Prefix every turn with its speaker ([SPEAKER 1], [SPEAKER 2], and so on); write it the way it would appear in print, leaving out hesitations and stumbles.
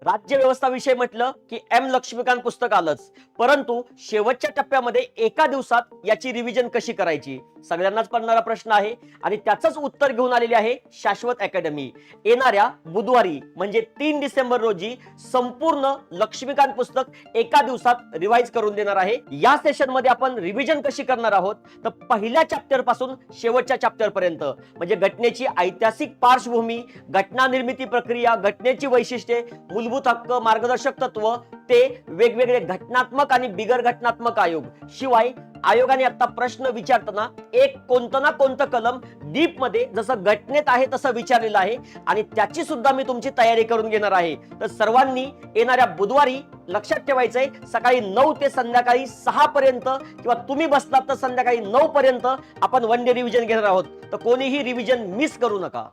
[SPEAKER 1] राज्य व्यवस्था विषय म्हटलं की एम लक्ष्मीकांत पुस्तक आलंच, परंतु शेवटच्या टप्प्यामध्ये एका दिवसात याची रिव्हिजन कशी करायची सगळ्यांनाच पडणारा प्रश्न आहे आणि त्याचंच उत्तर घेऊन आलेली आहे शाश्वत अकॅडमी. येणाऱ्या बुधवारी म्हणजे 3 डिसेंबर रोजी संपूर्ण लक्ष्मीकांत पुस्तक एका दिवसात रिवाइज करून देणार आहे. या सेशन मध्ये आपण रिव्हिजन कशी करणार आहोत तर पहिल्या चॅप्टर पासून शेवटच्या चॅप्टर पर्यंत म्हणजे घटनेची ऐतिहासिक पार्श्वभूमी, घटना निर्मिती प्रक्रिया, घटनेची वैशिष्ट्ये, मूलभूत हक्क, मार्गदर्शक तत्व, ते वेगवेगळे घटनात्मक आणि बिगर घटनात्मक आयोग. शिवाय आयोगाने आता प्रश्न विचारताना एक कोणतं ना कोणतं कलम डीप मध्ये जसं घटनेत आहे तसं विचारलेलं आहे आणि त्याची सुद्धा मी तुमची तयारी करून घेणार आहे. तर सर्वांनी येणाऱ्या बुधवारी लक्षात ठेवायचंय, सकाळी 9 ते संध्याकाळी 6 पर्यंत किंवा तुम्ही बसलात तर संध्याकाळी 9 पर्यंत आपण वन डे रिव्हिजन घेणार आहोत. तर कोणीही रिव्हिजन मिस करू नका.